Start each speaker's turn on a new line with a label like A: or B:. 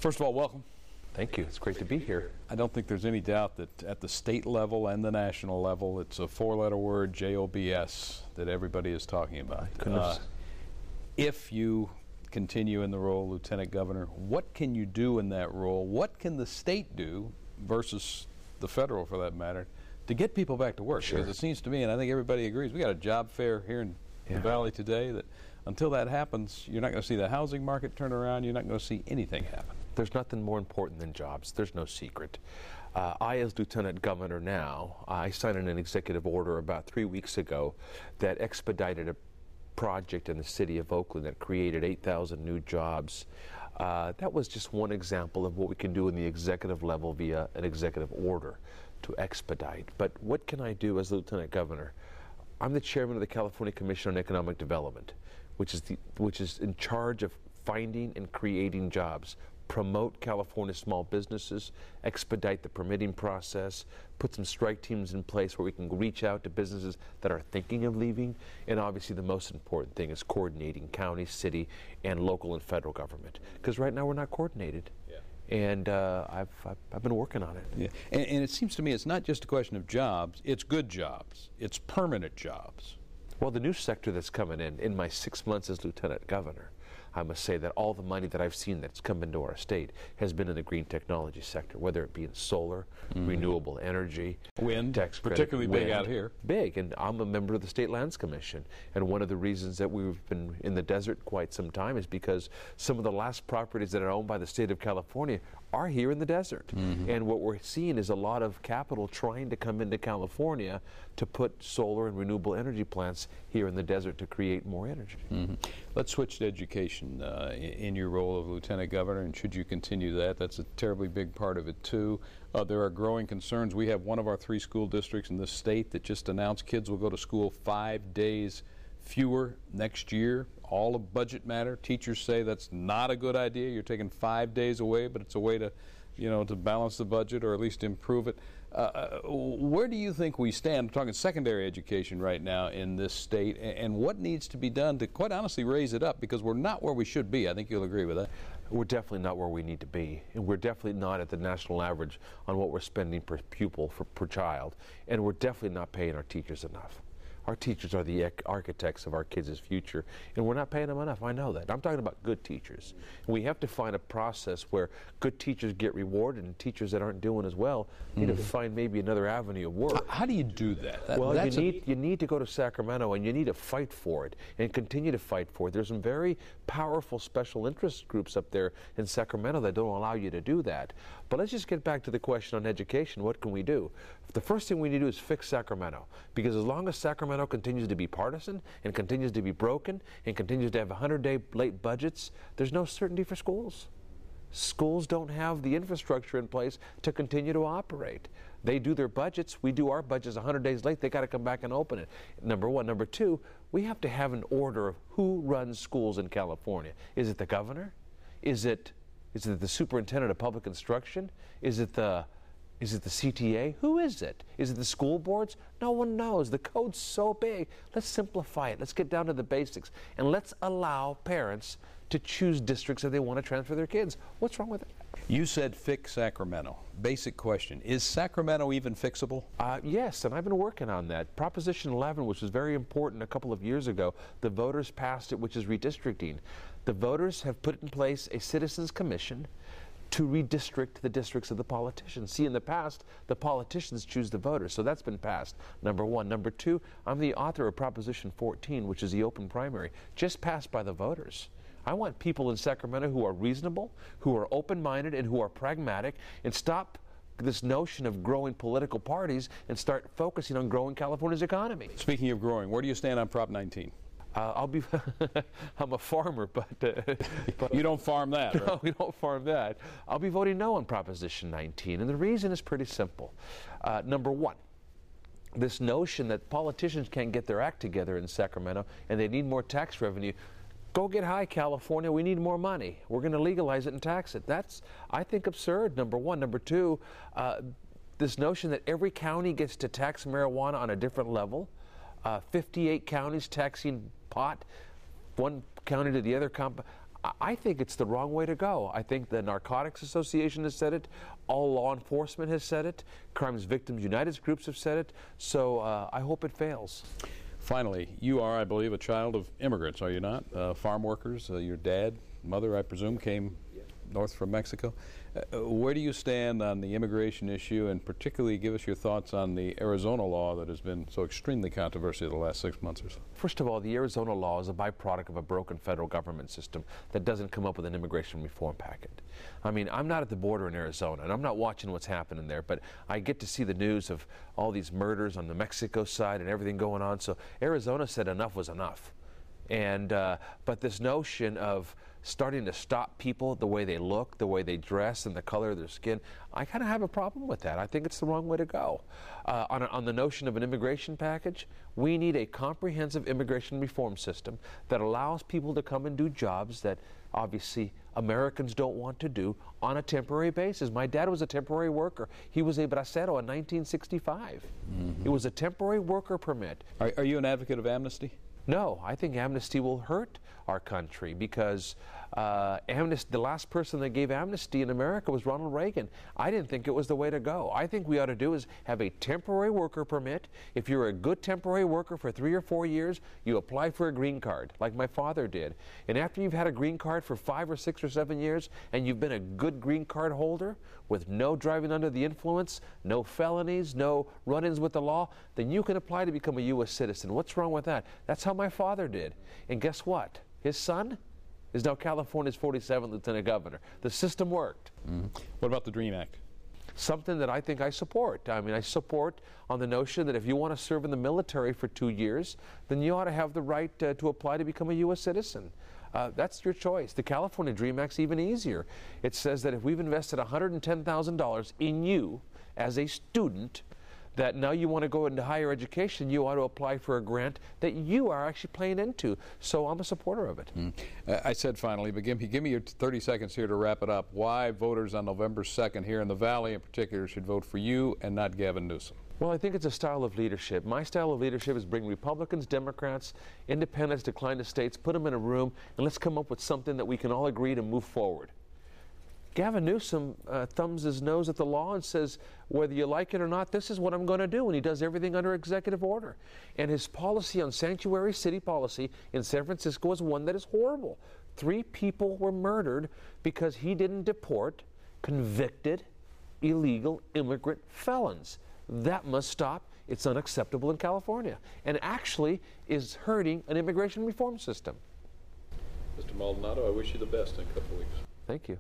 A: First of all, welcome.
B: Thank you. It's great to be here.
A: I don't think there's any doubt that at the state level and the national level, it's a four-letter word, JOBS, that everybody is talking about. If you continue in the role of Lieutenant Governor, what can you do in that role? What can the state do versus the federal, for that matter, to get people back to work?
B: Sure.
A: Because it seems to me, and I think everybody agrees, we got a job fair here in the Valley today that until that happens, you're not going to see the housing market turn around. You're not going to see anything happen.
B: There's nothing more important than jobs. There's no secret. I, as Lieutenant Governor now, I signed an executive order about 3 weeks ago that expedited a project in the city of Oakland that created 8,000 new jobs. That was just one example of what we can do in the executive level via an executive order to expedite. But what can I do as Lieutenant Governor? I'm the chairman of the California Commission on Economic Development, which is in charge of finding and creating jobs, promote California small businesses, expedite the permitting process, put some strike teams in place where we can reach out to businesses that are thinking of leaving, and obviously the most important thing is coordinating county, city, and local and federal government. Because right now we're not coordinated. And I've been working on it.
A: Yeah. And it seems to me it's not just a question of jobs, it's good jobs, it's permanent jobs.
B: Well, the new sector that's coming in my 6 months as Lieutenant Governor, I must say that all the money that I've seen that's come into our state has been in the green technology sector, whether it be in solar, renewable energy,
A: wind,
B: tax credit,
A: particularly big out here.
B: Big, and I'm a member of the State Lands Commission, and one of the reasons that we've been in the desert quite some time is because some of the last properties that are owned by the state of California are here in the desert. And what we're seeing is a lot of capital trying to come into California to put solar and renewable energy plants here in the desert to create more energy.
A: Let's switch to education in your role of Lieutenant Governor, and should you continue that, that's a terribly big part of it too. There are growing concerns. We have one of our 3 school districts in this state that just announced kids will go to school 5 days fewer next year. All a budget matter. Teachers say that's not a good idea. You're taking 5 days away, but it's a way to, to balance the budget or at least improve it. Where do you think we stand? I'm talking secondary education right now in this state, and what needs to be done to, quite honestly, raise it up, because we're not where we should be. I think you'll agree with that.
B: We're definitely not where we need to be, and we're definitely not at the national average on what we're spending per pupil per child, and we're definitely not paying our teachers enough. Our teachers are the architects of our kids' future, and we're not paying them enough. I know that. I'm talking about good teachers. And we have to find a process where good teachers get rewarded, and teachers that aren't doing as well need to find maybe another avenue of work.
A: How do you do that?
B: Well, you need to go to Sacramento, and you need to fight for it and continue to fight for it. There's some very powerful special interest groups up there in Sacramento that don't allow you to do that. But let's just get back to the question on education. What can we do? The first thing we need to do is fix Sacramento, because as long as Sacramento continues to be partisan and continues to be broken and continues to have 100-day late budgets, there's no certainty for schools. Schools don't have the infrastructure in place to continue to operate. They do their budgets. We do our budgets 100 days late. They got to come back and open it. Number one. Number two, we have to have an order of who runs schools in California. Is it the governor? Is it the superintendent of public instruction? Is it the CTA? Who is it? Is it the school boards? No one knows. The code's so big. Let's simplify it. Let's get down to the basics. And let's allow parents to choose districts that they want to transfer their kids. What's wrong with it?
A: You said fix Sacramento. Basic question. Is Sacramento even fixable?
B: Yes, and I've been working on that. Proposition 11, which was very important a couple of years ago, the voters passed it, which is redistricting. The voters have put in place a citizens commission to redistrict the districts of the politicians. See, in the past, the politicians choose the voters, so that's been passed, number one. Number two, I'm the author of Proposition 14, which is the open primary, just passed by the voters. I want people in Sacramento who are reasonable, who are open-minded, and who are pragmatic, and stop this notion of growing political parties and start focusing on growing California's economy.
A: Speaking of growing, where do you stand on Prop 19?
B: I'm a farmer, but
A: you don't farm that, right?
B: No, we don't farm that. I'll be voting no on Proposition 19, and the reason is pretty simple. Number one, this notion that politicians can't get their act together in Sacramento and they need more tax revenue. Go get high, California. We need more money. We're going to legalize it and tax it. That's, I think, absurd, number one. Number two, this notion that every county gets to tax marijuana on a different level. 58 counties taxing pot, one county to the other. I think it's the wrong way to go. I think the Narcotics Association has said it, all law enforcement has said it, Crimes Victims United groups have said it, so I hope it fails.
A: Finally, you are, I believe, a child of immigrants, are you not? Farm workers, your dad, mother, I presume, came north from Mexico. Where do you stand on the immigration issue, and particularly give us your thoughts on the Arizona law that has been so extremely controversial the last 6 months or so?
B: First of all, the Arizona law is a byproduct of a broken federal government system that doesn't come up with an immigration reform packet. I mean, I'm not at the border in Arizona, and I'm not watching what's happening there, but I get to see the news of all these murders on the Mexico side and everything going on, so Arizona said enough was enough. And but this notion of starting to stop people, the way they look, the way they dress, and the color of their skin, I kind of have a problem with that. I think it's the wrong way to go. On the notion of an immigration package, we need a comprehensive immigration reform system that allows people to come and do jobs that obviously Americans don't want to do on a temporary basis. My dad was a temporary worker. He was a bracero in 1965. It was a temporary worker permit.
A: Are you an advocate of amnesty?
B: No, I think amnesty will hurt our country because the last person that gave amnesty in America was Ronald Reagan. I didn't think it was the way to go. I think we ought to do is have a temporary worker permit. If you're a good temporary worker for 3 or 4 years, you apply for a green card, like my father did. And after you've had a green card for 5 or 6 or 7 years, and you've been a good green card holder with no driving under the influence, no felonies, no run-ins with the law, then you can apply to become a U.S. citizen. What's wrong with that? That's how my father did. And guess what? His son is now California's 47th Lieutenant Governor. The system worked.
A: What about the DREAM Act?
B: Something that I think I support. I mean, I support on the notion that if you want to serve in the military for 2 years, then you ought to have the right to apply to become a U.S. citizen. That's your choice. The California DREAM Act's even easier. It says that if we've invested $110,000 in you as a student, that now you want to go into higher education, you ought to apply for a grant that you are actually paying into. So I'm a supporter of it.
A: I said finally, but give me your 30 seconds here to wrap it up. Why voters on November 2nd here in the Valley in particular should vote for you and not Gavin Newsom?
B: Well, I think it's a style of leadership. My style of leadership is bring Republicans, Democrats, independents, decline to states, put them in a room, and let's come up with something that we can all agree to move forward. Gavin Newsom thumbs his nose at the law and says, whether you like it or not, this is what I'm going to do, and he does everything under executive order. And his policy on sanctuary city policy in San Francisco is one that is horrible. 3 people were murdered because he didn't deport convicted illegal immigrant felons. That must stop. It's unacceptable in California, and actually is hurting an immigration reform system.
A: Mr. Maldonado, I wish you the best in a couple of weeks.
B: Thank you.